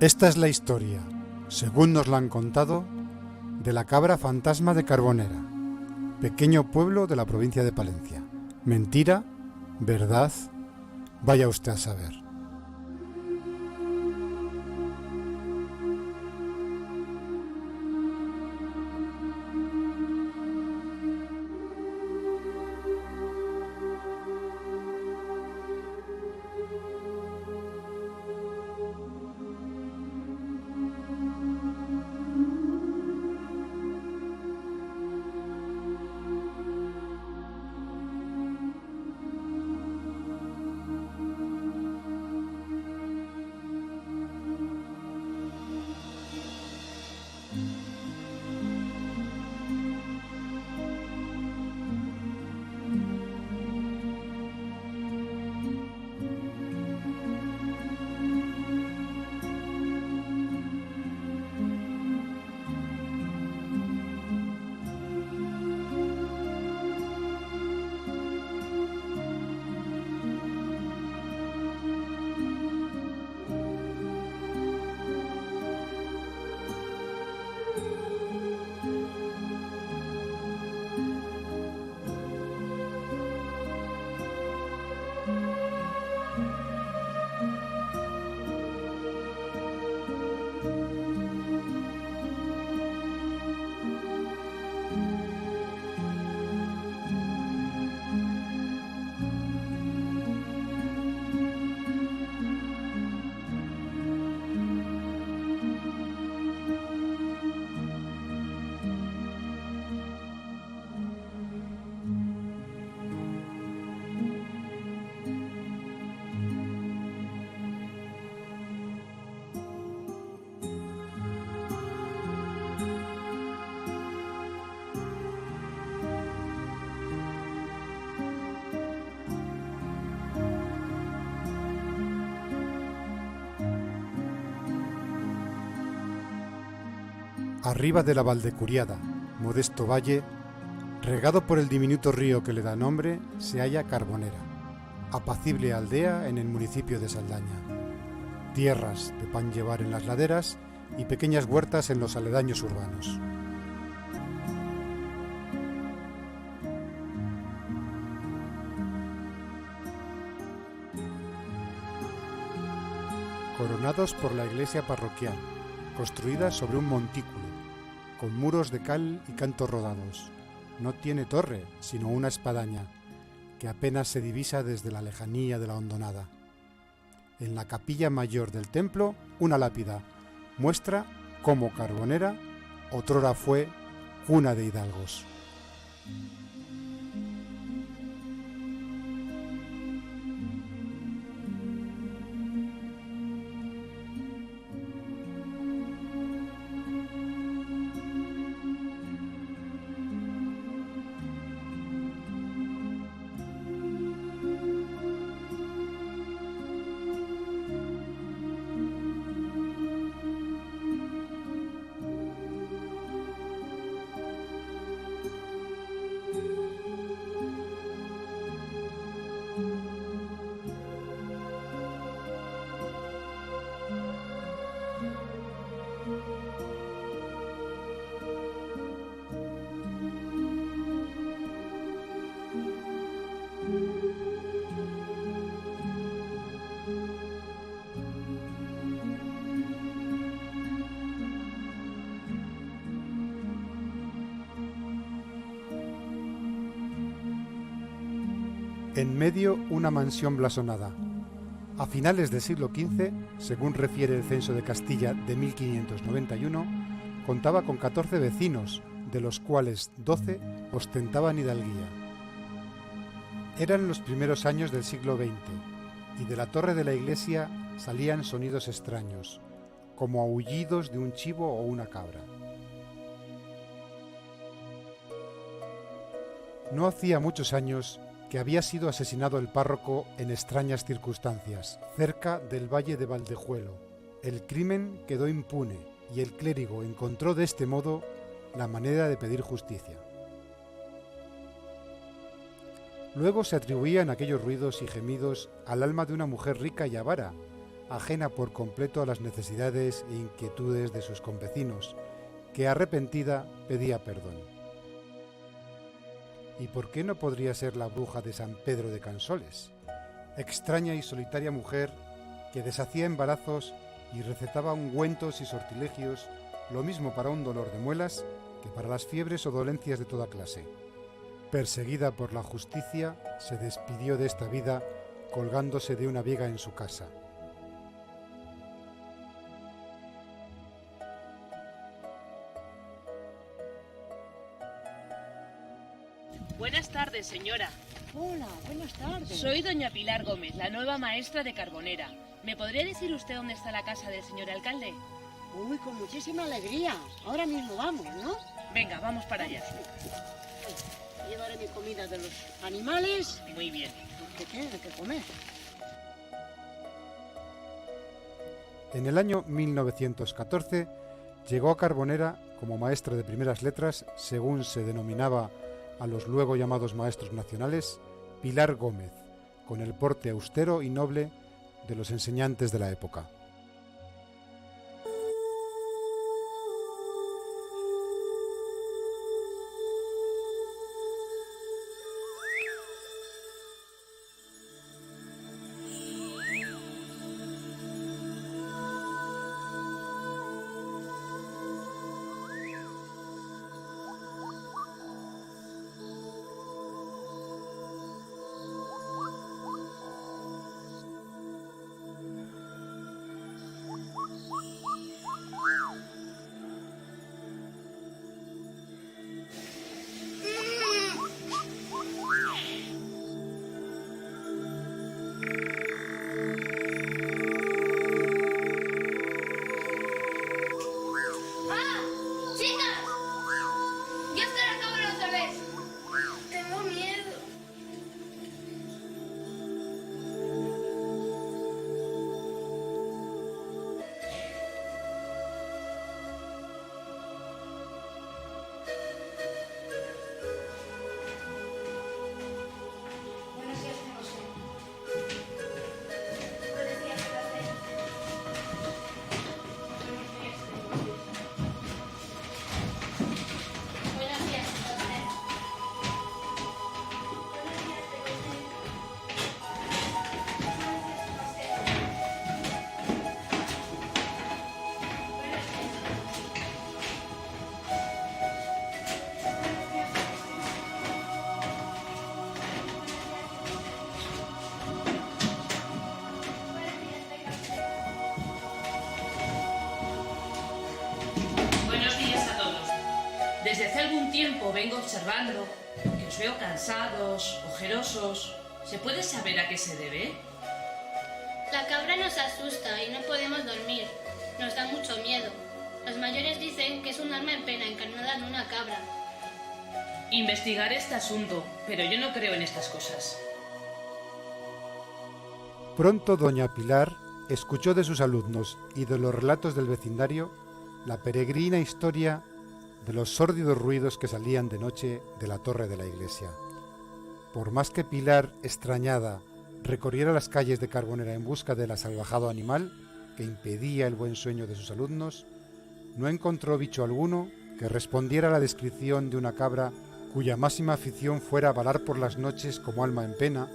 Esta es la historia, según nos la han contado, de la cabra fantasma de Carbonera, pequeño pueblo de la provincia de Palencia. ¿Mentira? ¿Verdad? Vaya usted a saber. Arriba de la Valdecuriada, modesto valle, regado por el diminuto río que le da nombre, se halla Carbonera, apacible aldea en el municipio de Saldaña. Tierras de pan llevar en las laderas y pequeñas huertas en los aledaños urbanos. Coronados por la iglesia parroquial, construida sobre un montículo, con muros de cal y cantos rodados. No tiene torre, sino una espadaña, que apenas se divisa desde la lejanía de la hondonada. En la capilla mayor del templo, una lápida muestra cómo Carbonera otrora fue cuna de hidalgos. En medio una mansión blasonada. A finales del siglo XV, según refiere el censo de Castilla de 1591, contaba con 14 vecinos, de los cuales 12 ostentaban hidalguía. Eran los primeros años del siglo XX, y de la torre de la iglesia salían sonidos extraños, como aullidos de un chivo o una cabra. No hacía muchos años que había sido asesinado el párroco en extrañas circunstancias, cerca del valle de Valdejuelo. El crimen quedó impune y el clérigo encontró de este modo la manera de pedir justicia. Luego se atribuían aquellos ruidos y gemidos al alma de una mujer rica y avara, ajena por completo a las necesidades e inquietudes de sus convecinos, que arrepentida pedía perdón. ¿Y por qué no podría ser la bruja de San Pedro de Cansoles? Extraña y solitaria mujer que deshacía embarazos y recetaba ungüentos y sortilegios, lo mismo para un dolor de muelas que para las fiebres o dolencias de toda clase. Perseguida por la justicia, se despidió de esta vida colgándose de una viga en su casa. Buenas tardes, señora. Hola, buenas tardes. Soy doña Pilar Gómez, la nueva maestra de Carbonera. ¿Me podría decir usted dónde está la casa del señor alcalde? Uy, con muchísima alegría. Ahora mismo vamos, ¿no? Venga, vamos para allá. Llevaré mi comida de los animales. Muy bien. ¿Qué tienen que comer? En el año 1914 llegó a Carbonera como maestra de primeras letras, según se denominaba a los luego llamados maestros nacionales, Pilar Gómez, con el porte austero y noble de los enseñantes de la época. Desde hace algún tiempo vengo observando que os veo cansados, ojerosos. ¿Se puede saber a qué se debe? La cabra nos asusta y no podemos dormir. Nos da mucho miedo. Los mayores dicen que es un alma en pena encarnada en una cabra. Investigaré este asunto, pero yo no creo en estas cosas. Pronto doña Pilar escuchó de sus alumnos y de los relatos del vecindario la peregrina historia de los sórdidos ruidos que salían de noche de la torre de la iglesia. Por más que Pilar, extrañada, recorriera las calles de Carbonera en busca del asalvajado animal que impedía el buen sueño de sus alumnos, no encontró bicho alguno que respondiera a la descripción de una cabra cuya máxima afición fuera vagar por las noches como alma en pena,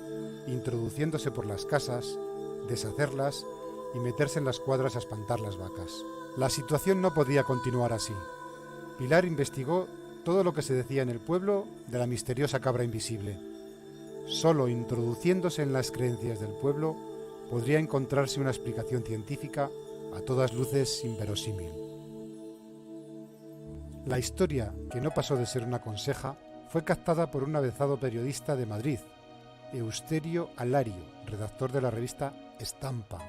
introduciéndose por las casas, deshacerlas y meterse en las cuadras a espantar las vacas. La situación no podía continuar así. Pilar investigó todo lo que se decía en el pueblo de la misteriosa cabra invisible. Solo introduciéndose en las creencias del pueblo podría encontrarse una explicación científica a todas luces inverosímil. La historia, que no pasó de ser una conseja, fue captada por un avezado periodista de Madrid, Eusterio Alario, redactor de la revista Estampa.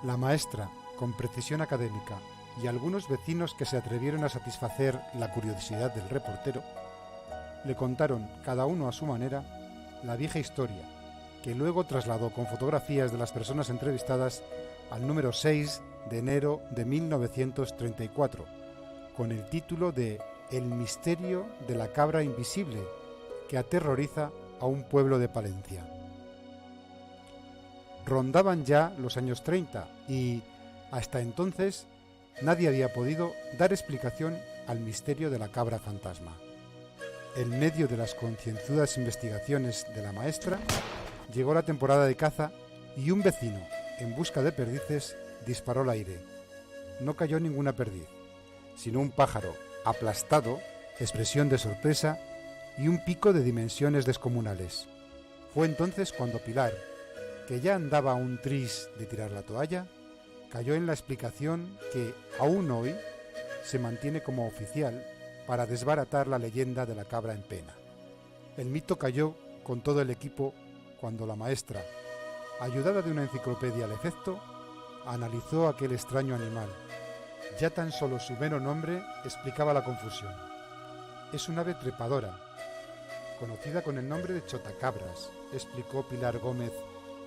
La maestra, con precisión académica, y algunos vecinos que se atrevieron a satisfacer la curiosidad del reportero, le contaron, cada uno a su manera, la vieja historia, que luego trasladó con fotografías de las personas entrevistadas al número 6 de enero de 1934, con el título de El misterio de la cabra invisible, que aterroriza a un pueblo de Palencia. rondaban ya los años 30 y, hasta entonces, nadie había podido dar explicación al misterio de la cabra fantasma. En medio de las concienzudas investigaciones de la maestra, llegó la temporada de caza y un vecino, en busca de perdices, disparó al aire. No cayó ninguna perdiz, sino un pájaro aplastado, expresión de sorpresa y un pico de dimensiones descomunales. Fue entonces cuando Pilar, que ya andaba un tris de tirar la toalla, cayó en la explicación que aún hoy se mantiene como oficial para desbaratar la leyenda de la cabra en pena. El mito cayó con todo el equipo cuando la maestra, ayudada de una enciclopedia al efecto, analizó aquel extraño animal. Ya tan solo su mero nombre explicaba la confusión. Es un ave trepadora, conocida con el nombre de chotacabras, explicó Pilar Gómez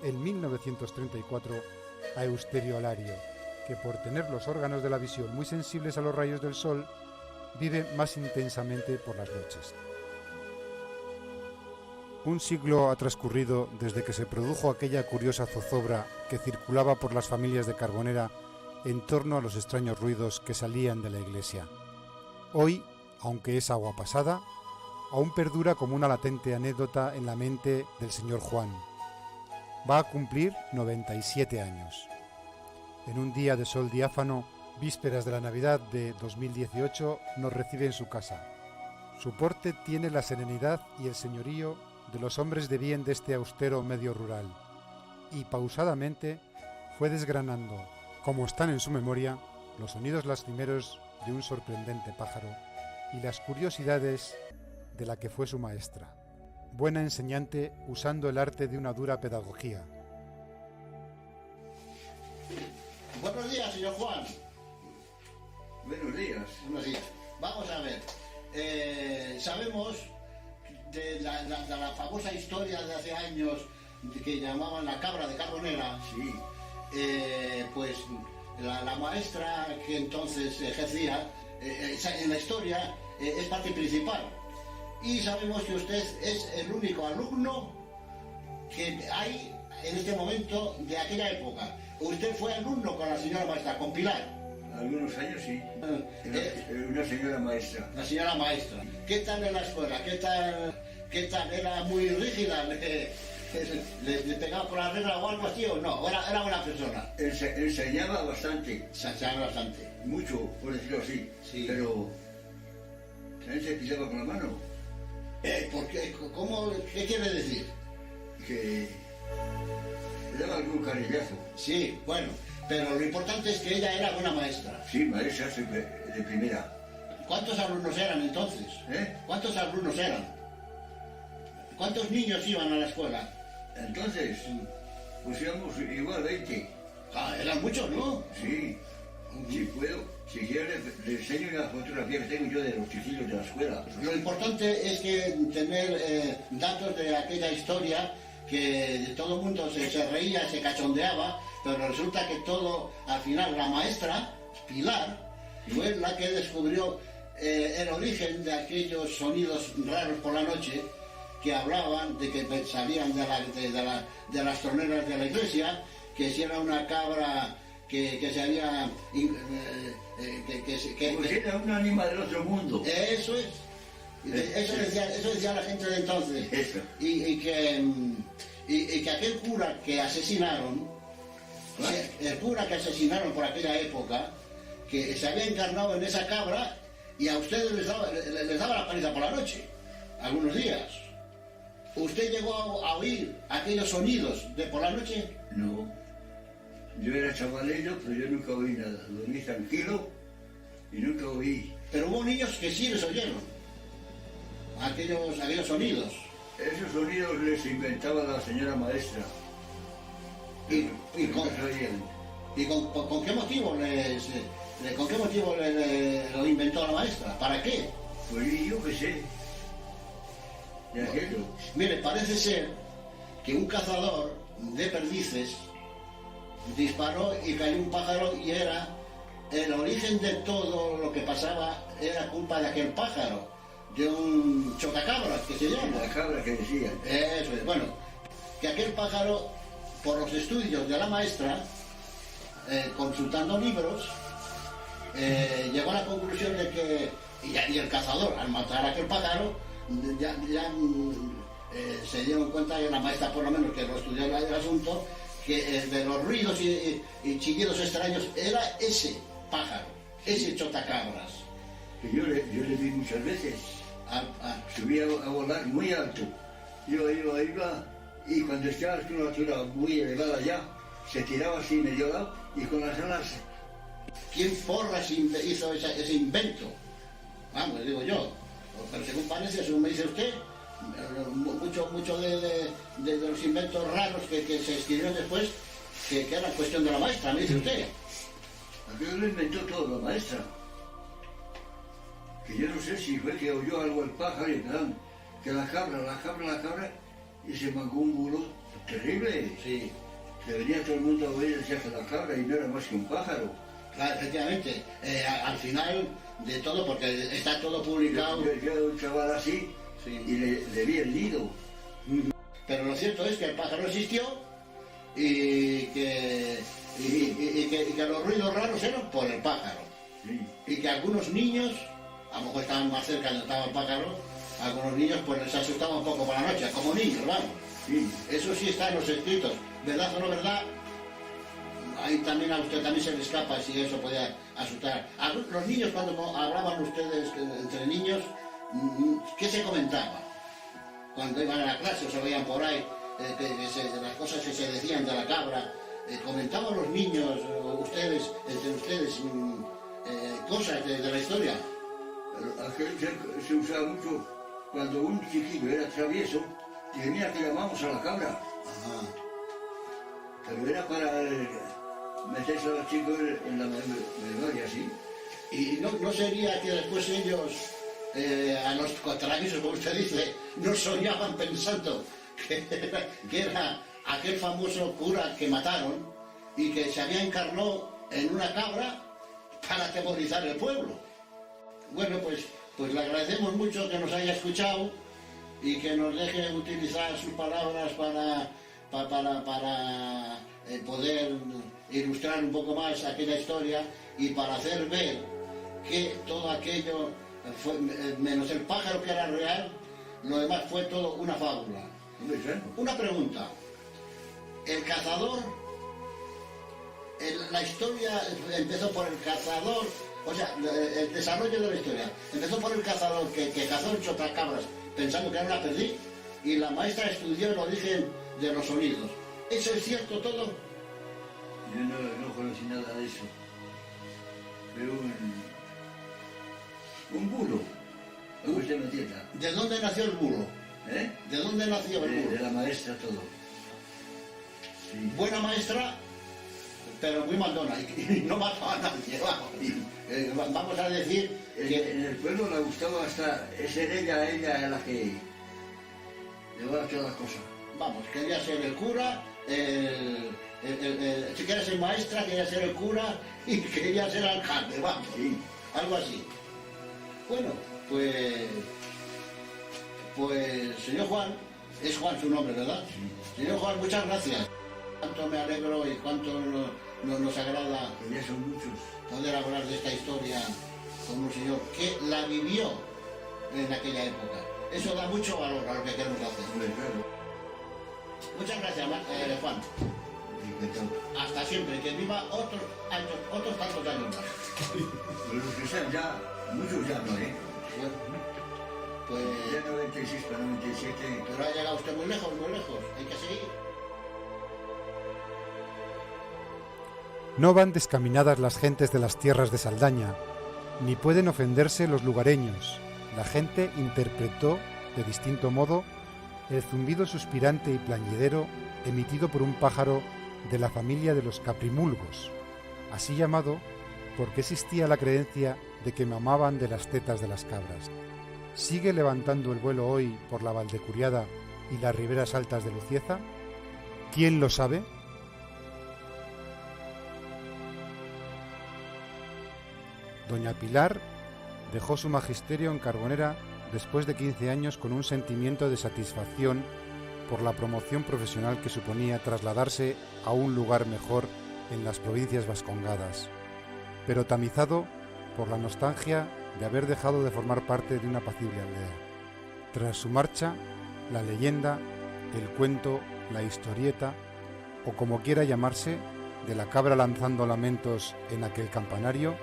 en 1934 a Eusterio Alario, que por tener los órganos de la visión muy sensibles a los rayos del sol, vive más intensamente por las noches. Un siglo ha transcurrido desde que se produjo aquella curiosa zozobra que circulaba por las familias de Carbonera en torno a los extraños ruidos que salían de la iglesia. Hoy, aunque es agua pasada, aún perdura como una latente anécdota en la mente del señor Juan. Va a cumplir 97 años. En un día de sol diáfano, vísperas de la Navidad de 2018, nos recibe en su casa. Su porte tiene la serenidad y el señorío de los hombres de bien de este austero medio rural, y pausadamente fue desgranando, como están en su memoria, los sonidos lastimeros de un sorprendente pájaro y las curiosidades de la que fue su maestra, buena enseñante usando el arte de una dura pedagogía. Buenos días, señor Juan. Buenos días. Buenos días. Vamos a ver. Sabemos de la famosa historia de hace años que llamaban la cabra de Carbonera. Sí. Pues la maestra que entonces ejercía en la historia es parte principal. Y sabemos que usted es el único alumno que hay en este momento de aquella época. Usted fue alumno con la señora maestra, con Pilar. Algunos años sí. Una señora maestra. La señora maestra. ¿Qué tal en la escuela? ¿Qué tal? ¿Era muy rígida? ¿Le pegaba por la regla o algo así o no? ¿Era buena persona? Enseñaba bastante. Enseñaba bastante. Mucho, por decirlo así. Sí. Pero también se pisaba con la mano. ¿Por qué? ¿Qué quiere decir? Que le daba algún cariñazo. Sí, bueno, pero lo importante es que ella era buena maestra. Sí, maestra de primera. ¿Cuántos alumnos eran entonces? ¿Cuántos alumnos eran? ¿Cuántos niños iban a la escuela? Entonces, pues íbamos igual 20. Ah, eran muchos, ¿no? Sí, si puedo. Si quiere, le enseño una fotografía que tengo yo de los chiquillos de la escuela. Lo importante es que tener datos de aquella historia que todo el mundo se reía, se cachondeaba, pero resulta que todo, al final, la maestra, Pilar, fue la que descubrió el origen de aquellos sonidos raros por la noche que hablaban de que salían de las troneras de la iglesia, que si era una cabra que se había... Pues era un animal del otro mundo. Eso es. Eso decía la gente de entonces. Eso. Y que aquel cura que asesinaron, el cura que asesinaron por aquella época, que se había encarnado en esa cabra y a ustedes les daba la paliza por la noche, algunos días. ¿Usted llegó a oír aquellos sonidos de por la noche? No. Yo era chavalero, pero yo nunca oí nada. Dormí tranquilo y nunca oí. Pero hubo niños que sí les oyeron aquellos sonidos. Esos sonidos les inventaba la señora maestra. ¿Y con qué motivo lo inventó la maestra? ¿Para qué? Pues yo qué sé. De aquello. Mire, parece ser que un cazador de perdices disparó y cayó un pájaro y era el origen de todo lo que pasaba, era culpa de aquel pájaro, de un chotacabras que se llama. La cabra que decían. Eso es, bueno, que aquel pájaro por los estudios de la maestra, consultando libros, llegó a la conclusión de que, y el cazador, al matar a aquel pájaro, se dieron cuenta, y la maestra por lo menos que lo estudió el asunto, que de los ruidos y chillidos extraños era ese pájaro, ese chotacabras. Que yo le vi muchas veces. Subía a volar muy alto. Iba, y cuando estaba en una altura muy elevada ya, se tiraba así medio lado y con las alas. ¿Quién porras hizo ese invento? Vamos, digo yo. Pero según parece, según me dice usted, mucho de los inventos raros que se escribieron después, que era cuestión de la maestra, me dice usted. Aquello lo inventó todo la maestra. Que yo no sé si fue que oyó algo el pájaro y empezaron, que la cabra, y se mangó un bulo terrible. Sí. Que venía todo el mundo a oír y decía que la cabra y no era más que un pájaro. Claro, efectivamente. Al final de todo, porque está todo publicado. Yo un chaval así, sí, y le vi el nido. Pero lo cierto es que el pájaro existió y que los ruidos raros eran por el pájaro. Sí. Y que algunos niños, a lo mejor estaban más cerca donde estaba el pájaro, algunos niños pues les asustaba un poco por la noche, como niños, vamos. Sí. Eso sí está en los escritos, ¿verdad o no verdad? Ahí también a usted también se le escapa si eso podía asustar. Los niños, cuando hablaban ustedes entre niños, ¿qué se comentaba? Cuando iban a la clase o se veían por ahí, las cosas que se decían de la cabra, ¿comentaban los niños, entre ustedes, cosas de la historia? Aquel se usaba mucho cuando un chiquillo era travieso y venía que llamamos a la cabra. Ajá. Pero era para meterse a los chicos en la memoria, ¿sí? Y no sería que después ellos, a los traviesos, como usted dice, no soñaban pensando que era aquel famoso cura que mataron y que se había encarnado en una cabra para atemorizar el pueblo. Bueno, pues le agradecemos mucho que nos haya escuchado y que nos deje utilizar sus palabras para poder ilustrar un poco más aquella historia y para hacer ver que todo aquello, menos el pájaro que era real, lo demás fue todo una fábula. Una pregunta. El cazador, la historia empezó por el cazador, o sea, el desarrollo de la historia empezó por el cazador que cazó el chotacabras pensando que era una perdiz, y la maestra estudió el origen de los sonidos. ¿Eso es cierto todo? Yo no conocí nada de eso. Pero un bulo. ¿Usted me entiende? ¿De dónde nació el bulo? ¿Eh? ¿De dónde nació el bulo? De la maestra todo. Sí. Buena maestra, pero muy mandona, y no mataba a nadie, vamos. Vamos a decir que En el pueblo le gustaba hasta ser ella la que llevaba todas las cosas. vamos, quería ser el cura, si quería ser maestra, quería ser el cura y quería ser alcalde, vamos, Sí. algo así. Bueno, pues señor Juan, es Juan su nombre, ¿verdad? Sí. Señor Juan, muchas gracias. Cuánto me alegro y cuánto nos agrada Que ya son muchos. poder hablar de esta historia con un señor que la vivió en aquella época. Eso da mucho valor a lo que queremos hacer. Hombre, claro. Muchas gracias, Juan. Encantado. Hasta siempre, que viva otros años, otros tantos años más. Pero los que sean ya, muchos ya no, ¿eh? Bueno, pues, Ya 96 para 97. pero ha llegado usted muy lejos, hay que seguir. No van descaminadas las gentes de las tierras de Saldaña, ni pueden ofenderse los lugareños. La gente interpretó, de distinto modo, el zumbido suspirante y plañidero emitido por un pájaro de la familia de los caprimulgos, así llamado porque existía la creencia de que mamaban de las tetas de las cabras. ¿Sigue levantando el vuelo hoy por la Valdecuriada y las riberas altas de Lucieza? ¿Quién lo sabe? Doña Pilar dejó su magisterio en Carbonera después de 15 años con un sentimiento de satisfacción por la promoción profesional que suponía trasladarse a un lugar mejor en las provincias vascongadas, pero tamizado por la nostalgia de haber dejado de formar parte de una apacible aldea. Tras su marcha, la leyenda, el cuento, la historieta, o como quiera llamarse, de la cabra lanzando lamentos en aquel campanario,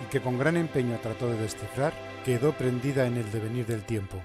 y que con gran empeño trató de descifrar, quedó prendida en el devenir del tiempo.